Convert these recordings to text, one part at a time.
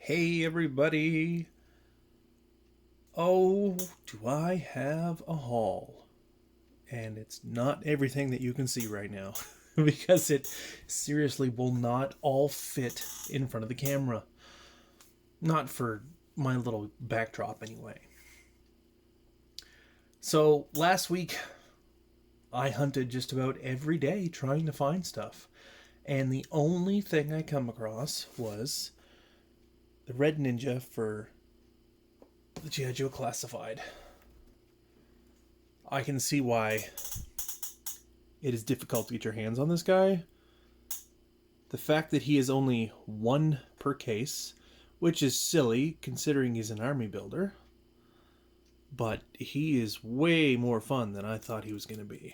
Hey everybody! Oh, do I have a haul? And it's not everything that you can see right now because it seriously will not all fit in front of the camera. Not for my little backdrop, anyway. So, last week I hunted just about every day trying to find stuff, and the only thing I come across was the Red Ninja for the G.I. Joe Classified. I can see why it is difficult to get your hands on this guy. The fact that he is only one per case, which is silly considering he's an army builder, but he is way more fun than I thought he was going to be.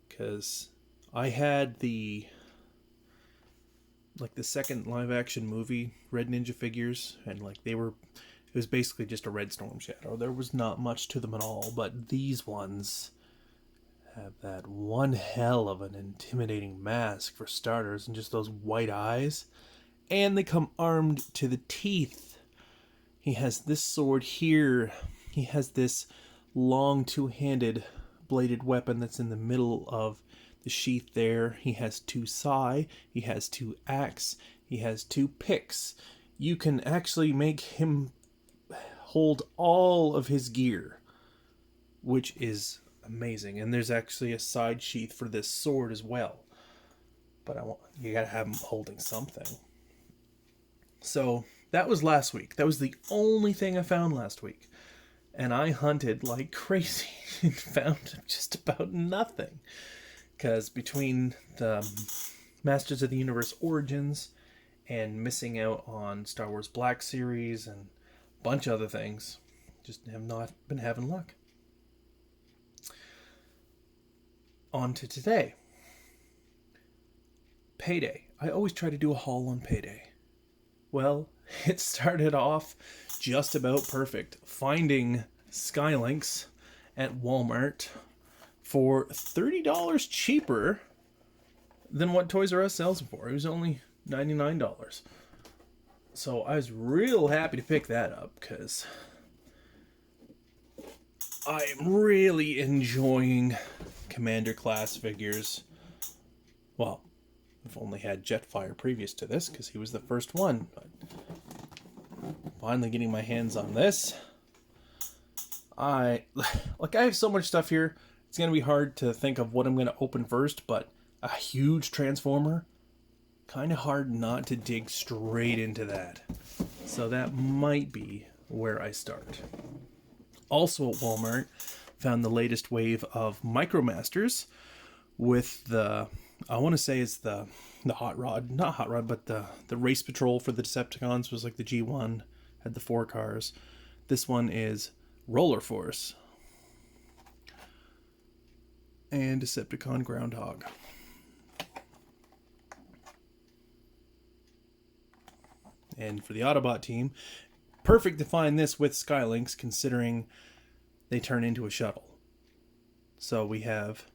Because I had the second live action movie Red Ninja figures, and it was basically just a red Storm Shadow. There was not much to them at all, but these ones have that one hell of an intimidating mask for starters, and just those white eyes. And they come armed to the teeth. He has this sword here. He has this long two-handed bladed weapon that's in the middle of the sheath there. He has two sai. He has two axe. He has two picks. You can actually make him hold all of his gear, which is amazing. And there's actually a side sheath for this sword as well. But you gotta have him holding something. So that was last week. That was the only thing I found last week. And I hunted like crazy and found just about nothing. Because between the Masters of the Universe Origins and missing out on Star Wars Black Series and a bunch of other things, just have not been having luck. On to today. Payday. I always try to do a haul on payday. Well, it started off just about perfect. Finding sky-lynx at Walmart for $30 cheaper than what Toys R Us sells them for. It was only $99. So I was real happy to pick that up because I am really enjoying Commander class figures. Well, I've only had Jetfire previous to this because he was the first one. But finally getting my hands on this. I have so much stuff here. It's going to be hard to think of what I'm going to open first, but a huge Transformer, kind of hard not to dig straight into that. So that might be where I start. Also at Walmart, found the latest wave of Micromasters with the, I want to say it's the hot rod, not hot rod, but the race patrol for the Decepticons was like the G1, had the 4 cars. This one is Roller Force and Decepticon Groundhog. And for the Autobot team, perfect to find this with sky-lynx considering they turn into a shuttle. So we have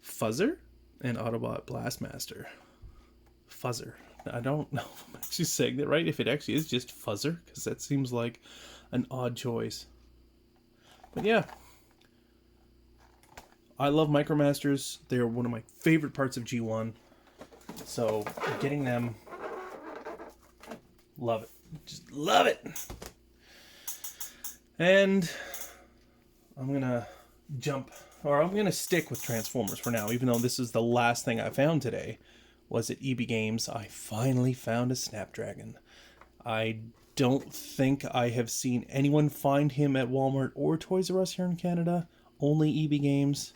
Fuzzer and Autobot Blastmaster. Fuzzer. I don't know if I'm actually saying that right, if it actually is just Fuzzer, because that seems like an odd choice. But yeah. I love Micromasters. They're one of my favorite parts of G1. So getting them, love it. Just love it. And I'm going to stick with Transformers for now, even though this is the last thing I found today. Was at EB Games. I finally found a Snapdragon. I don't think I have seen anyone find him at Walmart or Toys R Us here in Canada. Only EB Games.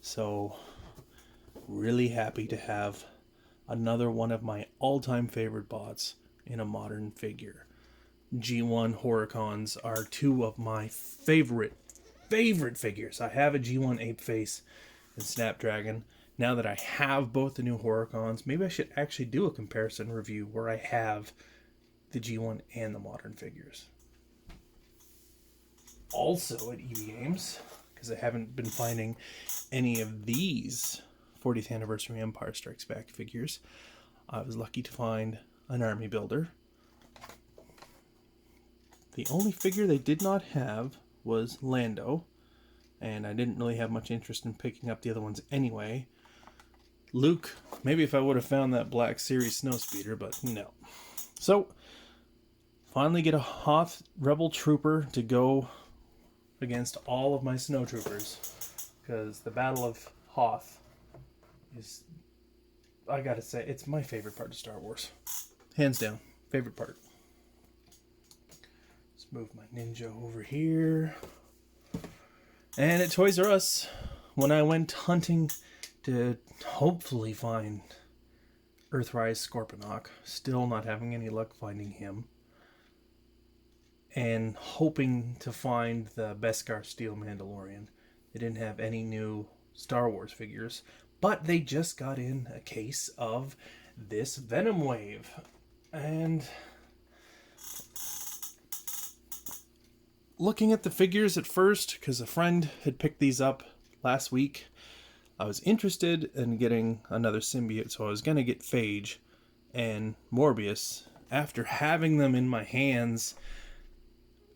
So, really happy to have another one of my all-time favorite bots in a modern figure. G1 Horicons are two of my favorite figures. I have a G1 Ape Face and Snapdragon. Now that I have both the new Horicons, maybe I should actually do a comparison review where I have the G1 and the modern figures. Also at EB Games, because I haven't been finding any of these 40th Anniversary Empire Strikes Back figures, I was lucky to find an army builder The only figure they did not have was Lando, and I didn't really have much interest in picking up the other ones anyway. Luke, maybe if I would have found that Black Series Snowspeeder, but no. So, finally get a Hoth Rebel Trooper to go against all of my Snow Troopers, because the Battle of Hoth is, I gotta say, it's my favorite part of Star Wars. Hands down, favorite part. Let's move my Ninja over here. And at Toys R Us, when I went hunting to hopefully find Earthrise Scorponok, still not having any luck finding him, and hoping to find the Beskar Steel Mandalorian. They didn't have any new Star Wars figures, but they just got in a case of this Venom Wave. And looking at the figures at first, because a friend had picked these up last week, I was interested in getting another symbiote, so I was going to get Phage and Morbius. After having them in my hands,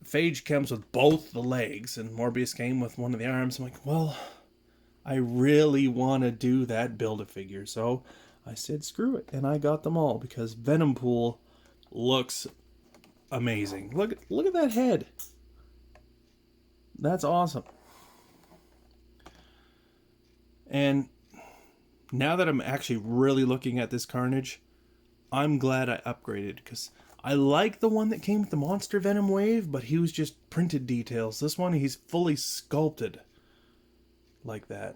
Phage comes with both the legs, and Morbius came with one of the arms. I'm like, well, I really want to do that Build-A-Figure, so I said screw it, and I got them all, because Venom Pool looks amazing. Look at that head. That's awesome. And now that I'm actually really looking at this Carnage, I'm glad I upgraded, because I like the one that came with the Monster Venom Wave, but he was just printed details. This one, he's fully sculpted like that.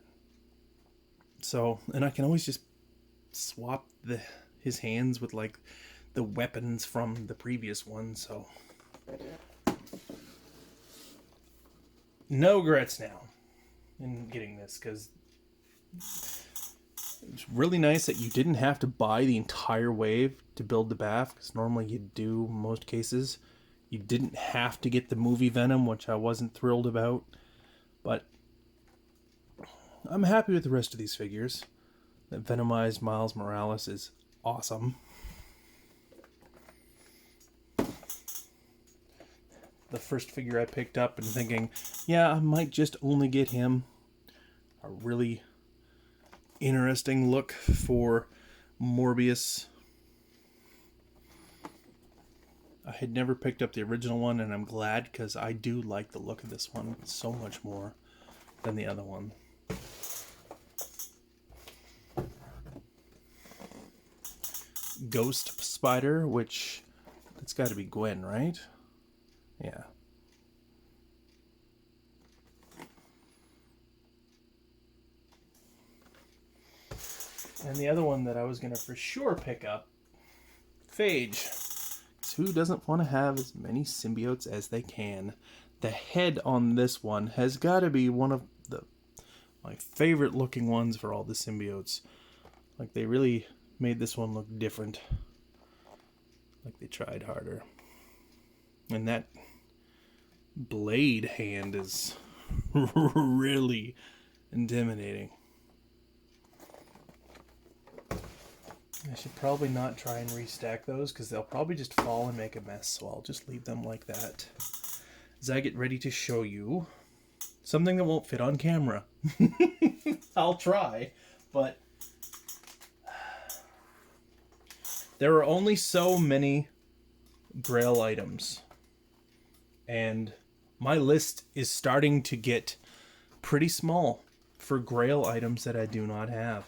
So, and I can always just swap his hands with like the weapons from the previous one, so no regrets now in getting this, because it's really nice that you didn't have to buy the entire wave to build the BAF, because normally you do in most cases. You didn't have to get the movie Venom, which I wasn't thrilled about, but I'm happy with the rest of these figures. That Venomized Miles Morales is awesome. The first figure I picked up and thinking, yeah, I might just only get him. A really interesting look for Morbius. I had never picked up the original one, and I'm glad, because I do like the look of this one so much more than the other one. Ghost Spider, which, that's got to be Gwen, right? Yeah. And the other one that I was going to for sure pick up, Phage. Who doesn't want to have as many symbiotes as they can? The head on this one has got to be one of my favorite looking ones for all the symbiotes. Like, they really made this one look different. Like, they tried harder. And that blade hand is really intimidating. I should probably not try and restack those, because they'll probably just fall and make a mess, so I'll just leave them like that. As I get ready to show you something that won't fit on camera. I'll try, but there are only so many Grail items, and my list is starting to get pretty small for Grail items that I do not have.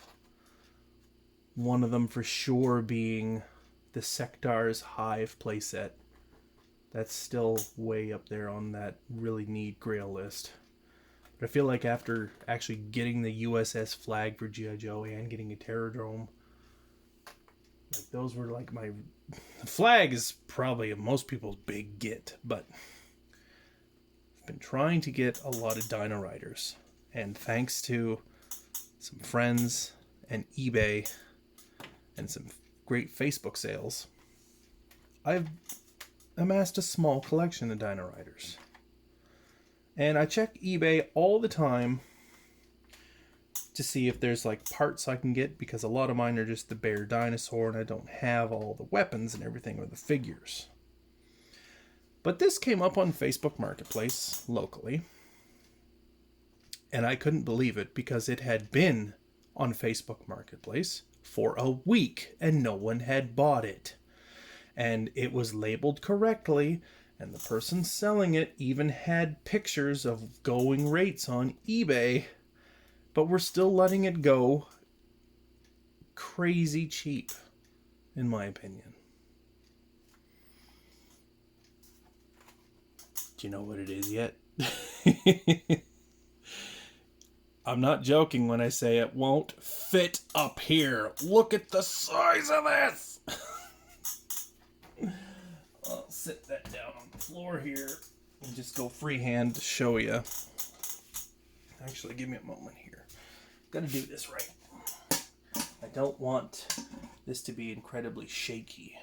One of them for sure being the Sectar's Hive playset. That's still way up there on that really neat Grail list. But I feel like after actually getting the USS flag for G.I. Joe and getting a Terrordrome, like, those were like my... The flag is probably most people's big get, but I've been trying to get a lot of Dino Riders. And thanks to some friends and eBay and some great Facebook sales, I've amassed a small collection of Dino Riders. And I check eBay all the time to see if there's like parts I can get, because a lot of mine are just the bare dinosaur and I don't have all the weapons and everything or the figures. But this came up on Facebook Marketplace locally. And I couldn't believe it because it had been on Facebook Marketplace for a week and no one had bought it. And it was labeled correctly, and the person selling it even had pictures of going rates on eBay, but we're still letting it go crazy cheap, in my opinion. Do you know what it is yet? I'm not joking when I say it won't fit up here. Look at the size of this! I'll sit that down on the floor here and just go freehand to show you. Actually, give me a moment here. Gotta do this right. I don't want this to be incredibly shaky.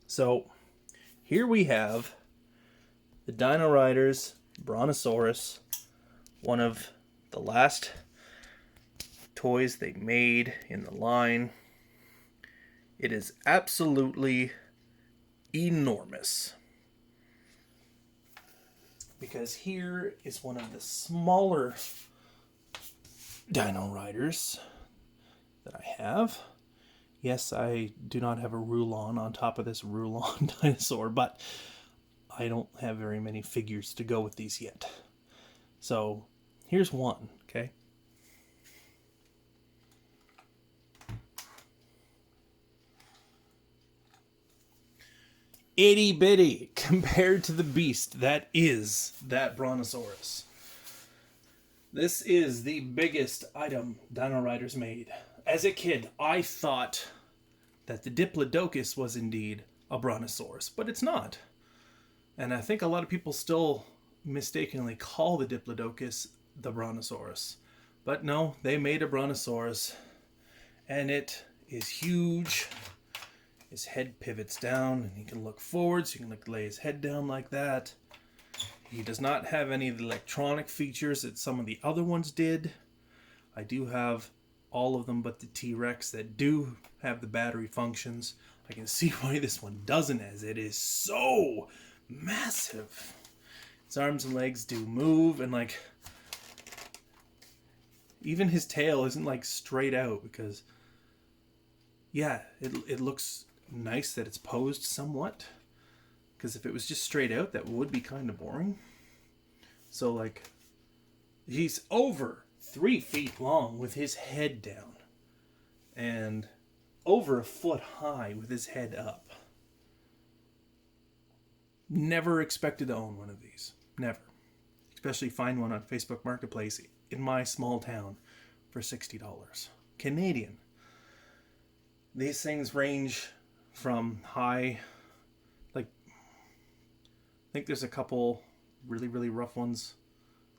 So, here we have the Dino Riders Brontosaurus, one of the last toys they made in the line. It is absolutely enormous. Because here is one of the smaller Dino Riders that I have. Yes, I do not have a Rulon on top of this Rulon dinosaur, but I don't have very many figures to go with these yet. So, here's one, okay? Itty bitty compared to the beast that is that Brontosaurus. This is the biggest item Dino Riders made. As a kid, I thought that the Diplodocus was indeed a Brontosaurus, but it's not. And I think a lot of people still mistakenly call the Diplodocus the Brontosaurus. But no, they made a Brontosaurus, and it is huge. His head pivots down, and he can look forward, so you can lay his head down like that. He does not have any of the electronic features that some of the other ones did. I do have all of them but the T-Rex that do have the battery functions. I can see why this one doesn't, as it is so massive. His arms and legs do move, and like even his tail isn't like straight out, because yeah, it looks nice that it's posed somewhat, because if it was just straight out, that would be kind of boring. So like, he's over 3 feet long with his head down, and over a foot high with his head up. Never expected to own one of these. Never. Especially find one on Facebook Marketplace in my small town for $60 Canadian. These things range from high, like, I think there's a couple really, really rough ones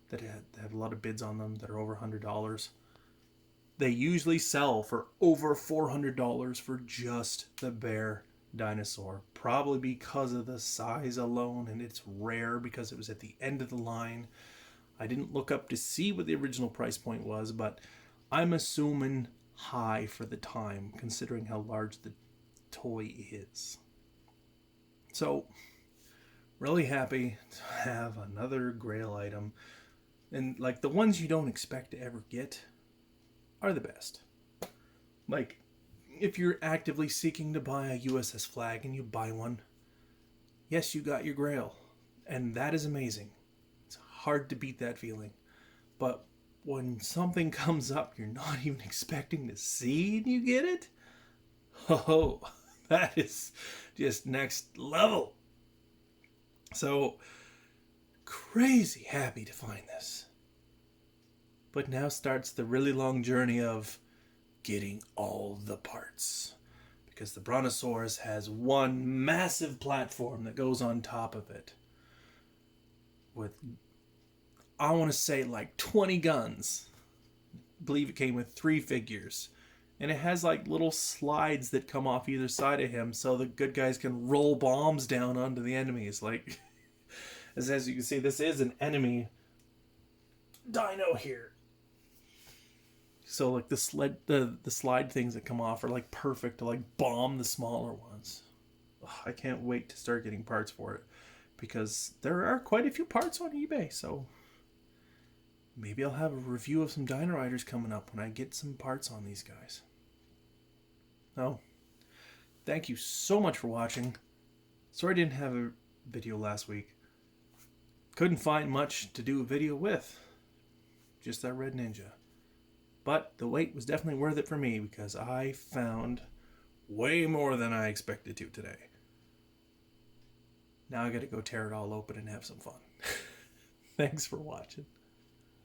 that have a lot of bids on them that are over $100. They usually sell for over $400 for just the bare dinosaur, probably because of the size alone, and it's rare because it was at the end of the line. I didn't look up to see what the original price point was, but I'm assuming high for the time, considering how large the toy is. So, really happy to have another Grail item. And like, the ones you don't expect to ever get are the best. Like, if you're actively seeking to buy a USS Flag and you buy one, yes, you got your Grail. And that is amazing. It's hard to beat that feeling. But when something comes up you're not even expecting to see and you get it, oh, that is just next level. So, crazy happy to find this. But now starts the really long journey of getting all the parts. Because the Brontosaurus has one massive platform that goes on top of it. With, I want to say, like 20 guns. I believe it came with 3 figures. And it has like little slides that come off either side of him so the good guys can roll bombs down onto the enemies. Like, as you can see, this is an enemy dino here. So like the slide things that come off are like perfect to like bomb the smaller ones. I can't wait to start getting parts for it, because there are quite a few parts on eBay. So maybe I'll have a review of some Dino Riders coming up when I get some parts on these guys. Oh, thank you so much for watching. Sorry I didn't have a video last week. Couldn't find much to do a video with. Just that Red Ninja. But the wait was definitely worth it for me, because I found way more than I expected to today. Now I gotta go tear it all open and have some fun. Thanks for watching.